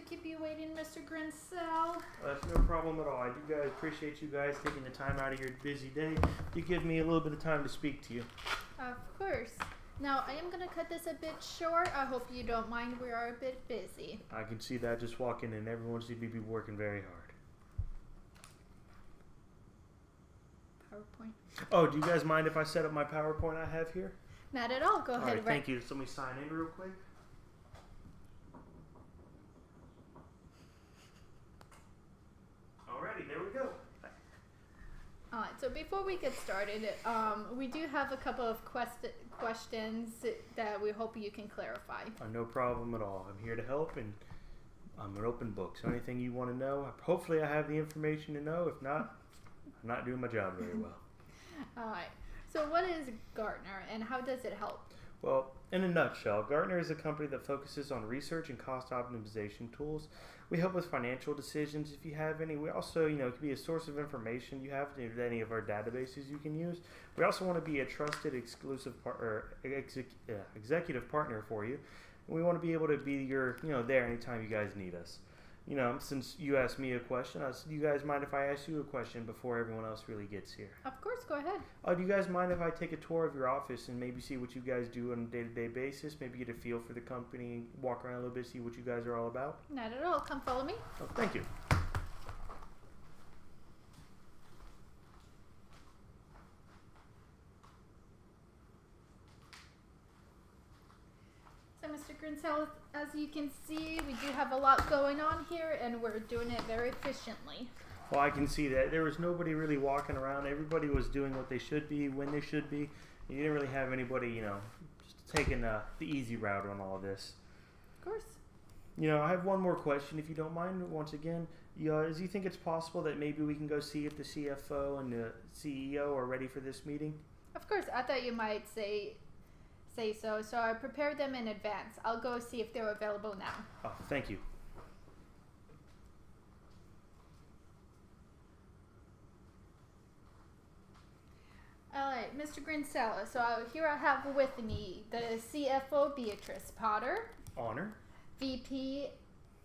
keep you waiting, Mr. Grinsell. That's no problem at all. I do appreciate you guys taking the time out of your busy day to give me a little bit of time to speak to you. Of course. Now, I am going to cut this a bit short. I hope you don't mind. We are a bit busy. I can see that just walking in. Everyone seems to be working very hard. PowerPoint. Oh, do you guys mind if I set up my PowerPoint I have here? Not at all. Go ahead. Alright, thank you. Just let me sign in real quick. Alrighty, there we go. Alright, so before we get started, we do have a couple of questions that we hope you can clarify. No problem at all. I'm here to help, and I'm an open book. So anything you want to know, hopefully I have the information to know. If not, I'm not doing my job very well. Alright, so what is Gartner and how does it help? Well, in a nutshell, Gartner is a company that focuses on research and cost optimization tools. We help with financial decisions if you have any. We also, it can be a source of information you have in any of our databases you can use. We also want to be a trusted, exclusive executive partner for you. And we want to be able to be your, there anytime you guys need us. Since you asked me a question, do you guys mind if I ask you a question before everyone else really gets here? Of course, go ahead. Do you guys mind if I take a tour of your office and maybe see what you guys do on a day-to-day basis? Maybe get a feel for the company, walk around a little bit, see what you guys are all about? Not at all. Come follow me. Oh, thank you. So, Mr. Grinsell, as you can see, we do have a lot going on here, and we're doing it very efficiently. Well, I can see that. There was nobody really walking around. Everybody was doing what they should be, when they should be. You didn't really have anybody, just taking the easy route on all of this. Of course. I have one more question, if you don't mind, once again. Do you think it's possible that maybe we can go see if the CFO and the CEO are ready for this meeting? Of course. I thought you might say so. So I prepared them in advance. I'll go see if they're available now. Oh, thank you. Alright, Mr. Grinsell. So here I have with me the CFO, Beatrice Potter. Honor. VP,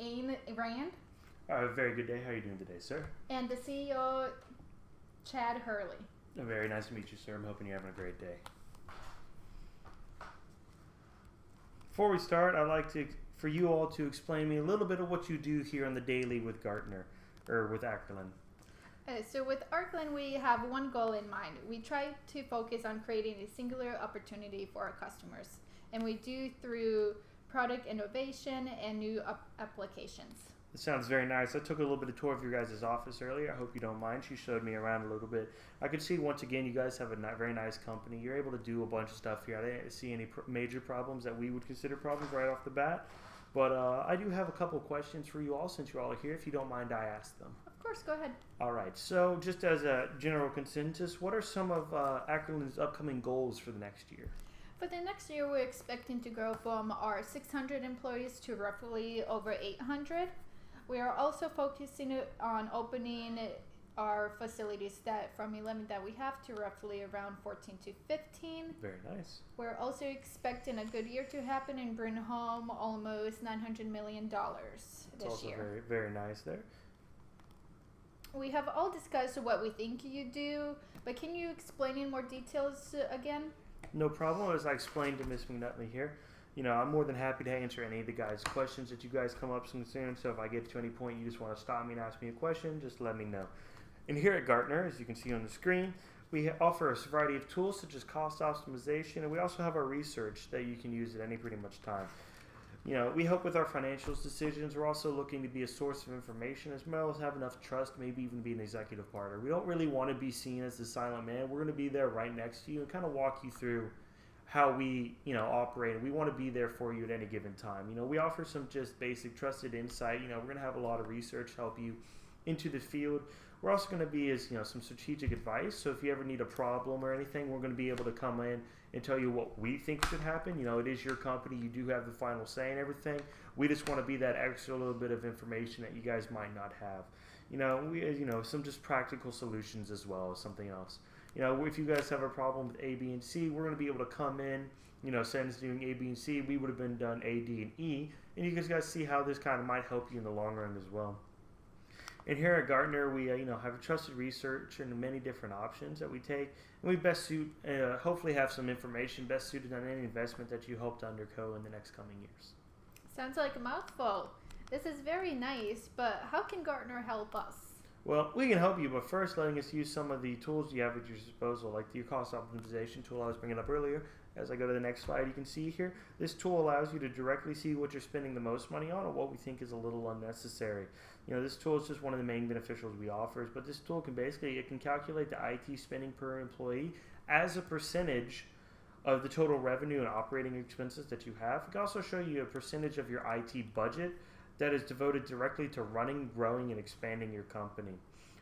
Ayn Rand. Very good day. How are you doing today, sir? And the CEO, Chad Hurley. Very nice to meet you, sir. I'm hoping you're having a great day. Before we start, I'd like for you all to explain me a little bit of what you do here on the daily with Gartner, or with Ackerland. So with Arcland, we have one goal in mind. We try to focus on creating a singular opportunity for our customers, and we do through product innovation and new applications. It sounds very nice. I took a little bit of tour of your guys' office earlier. I hope you don't mind. She showed me around a little bit. I could see once again you guys have a very nice company. You're able to do a bunch of stuff here. I didn't see any major problems that we would consider problems right off the bat. But I do have a couple questions for you all since you're all here. If you don't mind, I ask them. Of course, go ahead. All right. So just as a general consensus, what are some of Ackerland's upcoming goals for the next year? For the next year, we're expecting to grow from our 600 employees to roughly over 800. We are also focusing on opening our facilities from 11 that we have to roughly around 14 to 15. Very nice. We're also expecting a good year to happen and bring home almost $900 million That's this also year. Very, very nice there. We have all discussed what we think you do, but can you explain in more details again? No problem. As I explained to Ms. McNutley here, I'm more than happy to answer any of the guys' questions that you guys come up soon. So if I get to any point you just want to stop me and ask me a question, just let me know. And here at Gartner, as you can see on the screen, we offer a variety of tools such as cost optimization, and we also have our research that you can use at any pretty much time. We help with our financials decisions. We're also looking to be a source of information as well as have enough trust, maybe even be an executive partner. We don't really want to be seen as the silent man. We're going to be there right next to you and kind of walk you through how we, operate. We want to be there for you at any given time. We offer some just basic trusted insight. We're going to have a lot of research help you into the field. We're also going to be as, some strategic advice. So if you ever need a problem or anything, we're going to be able to come in and tell you what we think should happen. It is your company. You do have the final say in everything. We just want to be that extra little bit of information that you guys might not have. Some just practical solutions as well as something else. You know, if you guys have a problem with A, B, and C, we're going to be able to come in, you know, instead of doing A, B, and C, we would have been done A, D, and E. And you guys see how this kind of might help you in the long run as well. And here at Gartner, we have trusted research and many different options that we take, and we best suit, hopefully have some information best suited on any investment that you hope to undergo in the next coming years. Sounds like a mouthful. This is very nice, but how can Gartner help us? Well, we can help you, but first letting us use some of the tools you have at your disposal, like the cost optimization tool I was bringing up earlier. As I go to the next slide, you can see here, this tool allows you to directly see what you're spending the most money on or what we think is a little unnecessary. You know, this tool is just one of the main beneficials we offer, but this tool can calculate the IT spending per employee as a percentage of the total revenue and operating expenses that you have. It can also show you a percentage of your IT budget that is devoted directly to running, growing, and expanding your company,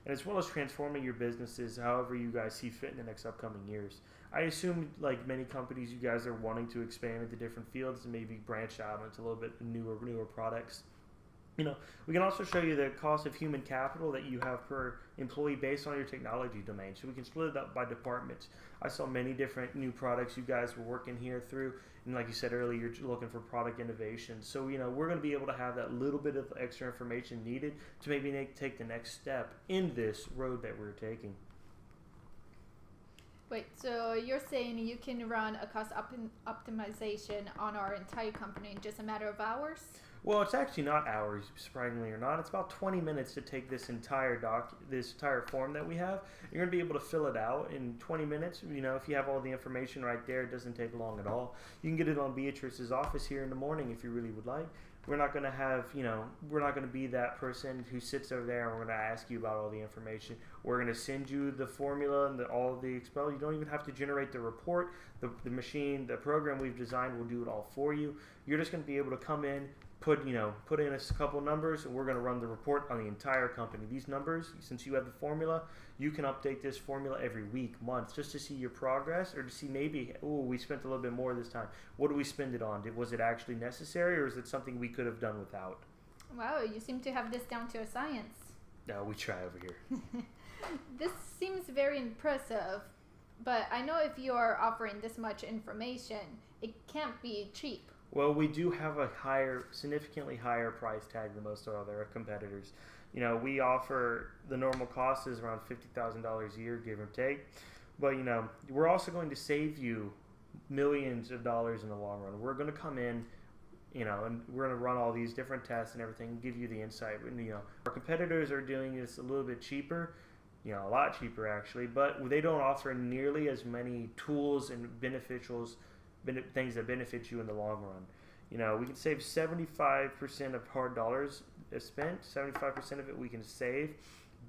and as well as transforming your businesses however you guys see fit in the next upcoming years. I assume, like many companies, you guys are wanting to expand into different fields and maybe branch out into a little bit newer products. You know, we can also show you the cost of human capital that you have per employee based on your technology domain. So we can split it up by departments. I saw many different new products you guys were working here through. And like you said earlier, you're looking for product innovation. So, you know, we're going to be able to have that little bit of extra information needed to maybe take the next step in this road that we're taking. Wait, so you're saying you can run a cost optimization on our entire company in just a matter of hours? Well, it's actually not hours, surprisingly or not. It's about 20 minutes to take this entire form that we have. You're going to be able to fill it out in 20 minutes. You know, if you have all the information right there, it doesn't take long at all. You can get it on Beatrice's office here in the morning if you really would like. We're not going to have, we're not going to be that person who sits over there and we're going to ask you about all the information. We're going to send you the formula and all the Excel. You don't even have to generate the report. The machine, the program we've designed will do it all for you. You're just going to be able to come in, put in a couple numbers, and we're going to run the report on the entire company. These numbers, since you have the formula, you can update this formula every week, month, just to see your progress, or to see maybe, we spent a little bit more this time. What do we spend it on? Was it actually necessary, or is it something we could have done without? Wow, you seem to have this down to a science. No, we try over here. This seems very impressive, but I know if you are offering this much information, it can't be cheap. Well, we do have a significantly higher price tag than most of our other competitors. You know, we offer, the normal cost is around $50,000 a year, give or take. But, we're also going to save you millions of dollars in the long run. We're going to come in, and we're going to run all these different tests and everything, give you the insight. Our competitors are doing this a little bit cheaper, a lot cheaper actually, but they don't offer nearly as many tools and things that benefit you in the long run. We can save 75% of hard dollars spent. 75% of it we can save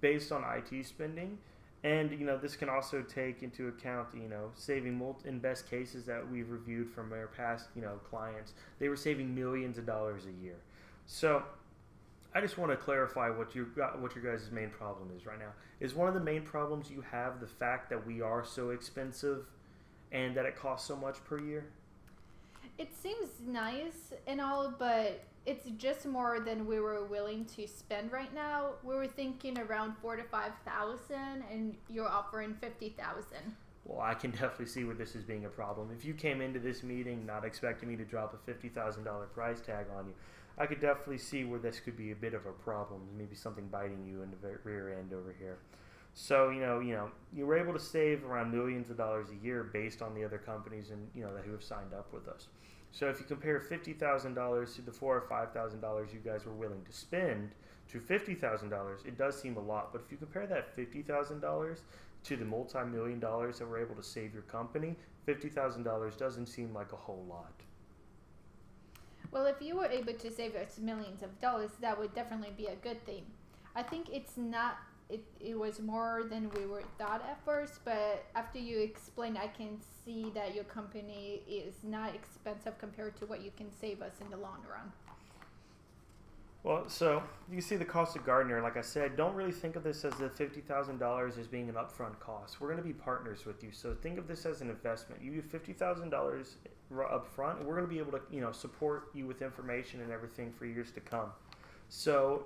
based on IT spending. And, this can also take into account, saving in best cases that we've reviewed from our past, clients. They were saving millions of dollars a year. So I just want to clarify what your guys' main problem is right now. Is one of the main problems you have the fact that we are so expensive and that it costs so much per year? It seems nice and all, but it's just more than we were willing to spend right now. We were thinking around $4,000 to $5,000, and you're offering $50,000. Well, I can definitely see where this is being a problem. If you came into this meeting not expecting me to drop a $50,000 price tag on you, I could definitely see where this could be a bit of a problem, maybe something biting you in the rear end over here. So, you were able to save around millions of dollars a year based on the other companies and, who have signed up with us. So if you compare $50,000 to the $4,000 or $5,000 you guys were willing to spend to $50,000, it does seem a lot. But if you compare that $50,000 to the multi-million dollars that we're able to save your company, $50,000 doesn't seem like a whole lot. Well, if you were able to save us millions of dollars, that would definitely be a good thing. I think it's not. It was more than we were thought at first, but after you explain, I can see that your company is not expensive compared to what you can save us in the long run. Well, so you see the cost of Gartner. Like I said, don't really think of this as the $50,000 as being an upfront cost. We're going to be partners with you, so think of this as an investment. You give $50,000 upfront, and we're going to be able to, support you with information and everything for years to come. So,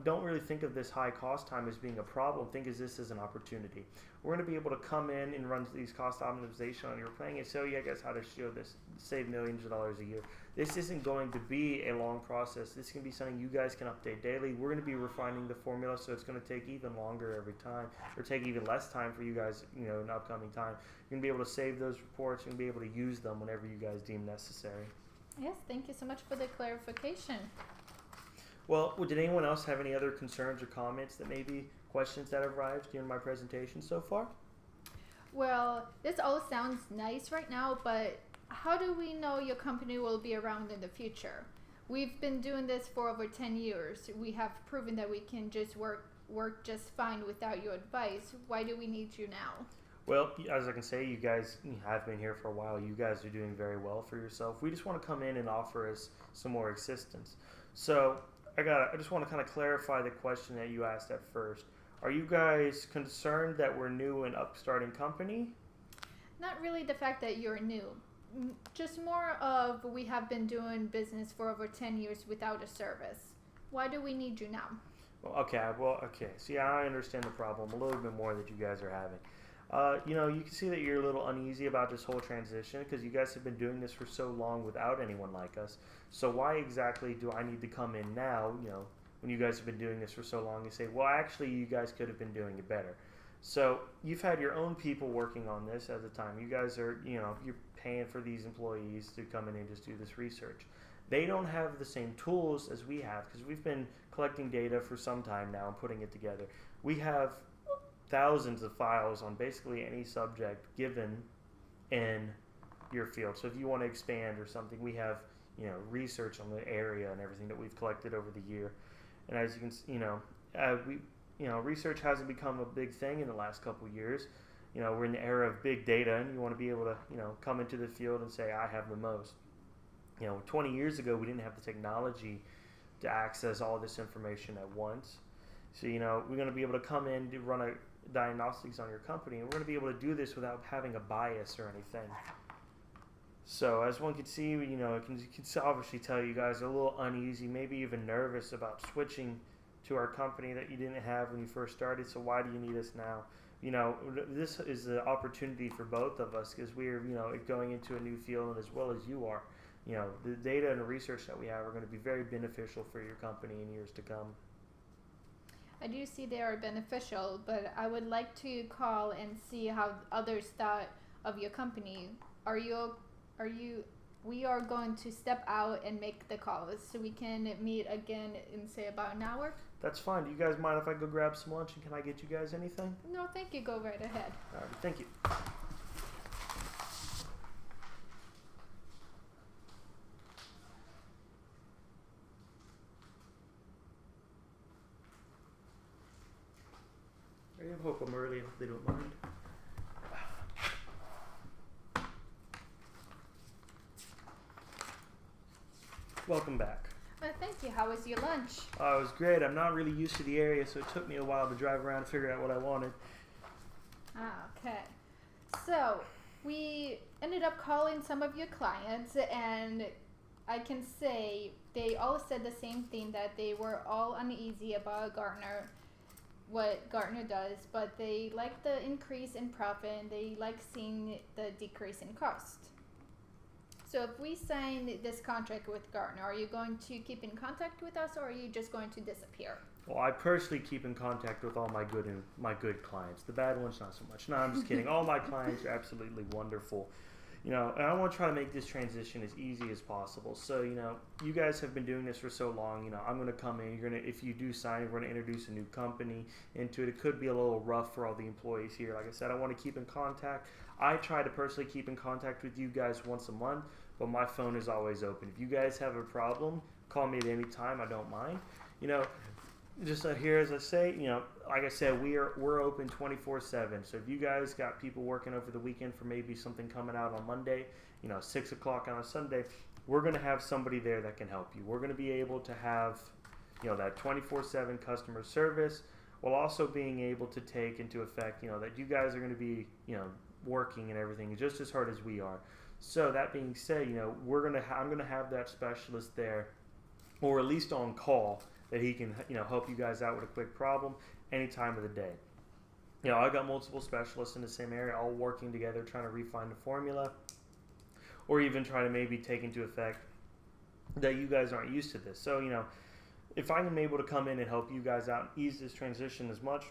don't really think of this high cost time as being a problem. Think of this as an opportunity. We're going to be able to come in and run these cost optimization on your plan and show you guys how to show this, save millions of dollars a year. This isn't going to be a long process. This can be something you guys can update daily. We're going to be refining the formula, so it's going to take even longer every time, or take even less time for you guys, in upcoming time. You're going to be able to save those reports. You're going to be able to use them whenever you guys deem necessary. Yes, thank you so much for the clarification. Well, did anyone else have any other concerns or comments that maybe questions that have arrived during my presentation so far? Well, this all sounds nice right now, but how do we know your company will be around in the future? We've been doing this for over 10 years. We have proven that we can just work just fine without your advice. Why do we need you now? Well, as I can say, you guys have been here for a while. You guys are doing very well for yourself. We just want to come in and offer us some more assistance. So I just want to kind of clarify the question that you asked at first. Are you guys concerned that we're new and upstarting company? Not really the fact that you're new. Just more of we have been doing business for over 10 years without a service. Why do we need you now? Okay. See, I understand the problem a little bit more that you guys are having. You can see that you're a little uneasy about this whole transition because you guys have been doing this for so long without anyone like us. So why exactly do I need to come in now, when you guys have been doing this for so long, and say, well, actually, you guys could have been doing it better. So you've had your own people working on this at the time. You guys are, you're paying for these employees to come in and just do this research. They don't have the same tools as we have because we've been collecting data for some time now and putting it together. We have thousands of files on basically any subject given in your field. So if you want to expand or something, we have, research on the area and everything that we've collected over the year. And as you can, research hasn't become a big thing in the last couple of years. We're in the era of big data, and you want to be able to, come into the field and say, I have the most. 20 years ago, we didn't have the technology to access all this information at once. So, we're going to be able to come in to run a diagnostics on your company, and we're going to be able to do this without having a bias or anything. So as one can see, it can obviously tell you guys are a little uneasy, maybe even nervous about switching to our company that you didn't have when you first started. So why do you need us now? This is the opportunity for both of us because we're, going into a new field, and as well as you are. The data and the research that we have are going to be very beneficial for your company in years to come. I do see they are beneficial, but I would like to call and see how others thought of your company. We are going to step out and make the calls so we can meet again in say about an hour. That's fine. Do you guys mind if I go grab some lunch, and can I get you guys anything? No, thank you. Go right ahead. All right, thank you. I hope I'm early if they don't mind. Welcome back. Thank you. How was your lunch? It was great. I'm not really used to the area, so it took me a while to drive around and figure out what I wanted. Okay. So, we ended up calling some of your clients, and I can say they all said the same thing, that they were all uneasy about Gartner, what Gartner does, but they like the increase in profit and they like seeing the decrease in cost. So if we sign this contract with Gartner, are you going to keep in contact with us, or are you just going to disappear? Well, I personally keep in contact with all my good clients. The bad ones, not so much. No, I'm just kidding. All my clients are absolutely wonderful. And I want to try to make this transition as easy as possible. So, you guys have been doing this for so long. I'm going to come in. If you do sign, we're going to introduce a new company into it. It could be a little rough for all the employees here. Like I said, I want to keep in contact. I try to personally keep in contact with you guys once a month, but my phone is always open. If you guys have a problem, call me at any time. I don't mind. Just here, as I say, like I said, we're open 24/7. So if you guys got people working over the weekend for maybe something coming out on Monday, 6 o'clock on a Sunday, we're going to have somebody there that can help you. We're going to be able to have, that 24/7 customer service, while also being able to take into effect, that you guys are going to be, working and everything just as hard as we are. So that being said, I'm going to have that specialist there, or at least on call, that he can, help you guys out with a quick problem any time of the day. I got multiple specialists in the same area, all working together, trying to refine the formula, or even try to maybe take into effect that you guys aren't used to this. So, if I'm able to come in and help you guys out and ease this transition as much,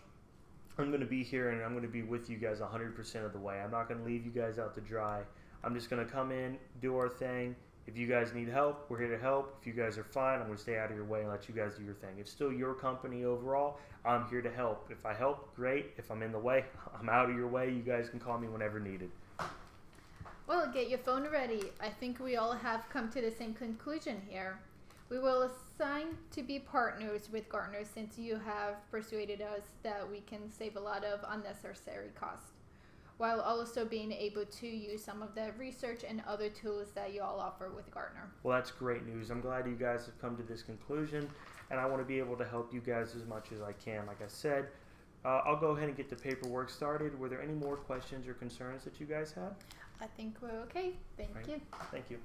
I'm going to be here and I'm going to be with you guys 100% of the way. I'm not going to leave you guys out to dry. I'm just going to come in, do our thing. If you guys need help, we're here to help. If you guys are fine, I'm going to stay out of your way and let you guys do your thing. It's still your company overall. I'm here to help. If I help, great. If I'm in the way, I'm out of your way. You guys can call me whenever needed. Well, get your phone ready. I think we all have come to the same conclusion here. We will assign to be partners with Gartner since you have persuaded us that we can save a lot of unnecessary costs, while also being able to use some of the research and other tools that you all offer with Gartner. Well, that's great news. I'm glad you guys have come to this conclusion, and I want to be able to help you guys as much as I can. Like I said, I'll go ahead and get the paperwork started. Were there any more questions or concerns that you guys had? I think we're okay. Thank you. Thank you.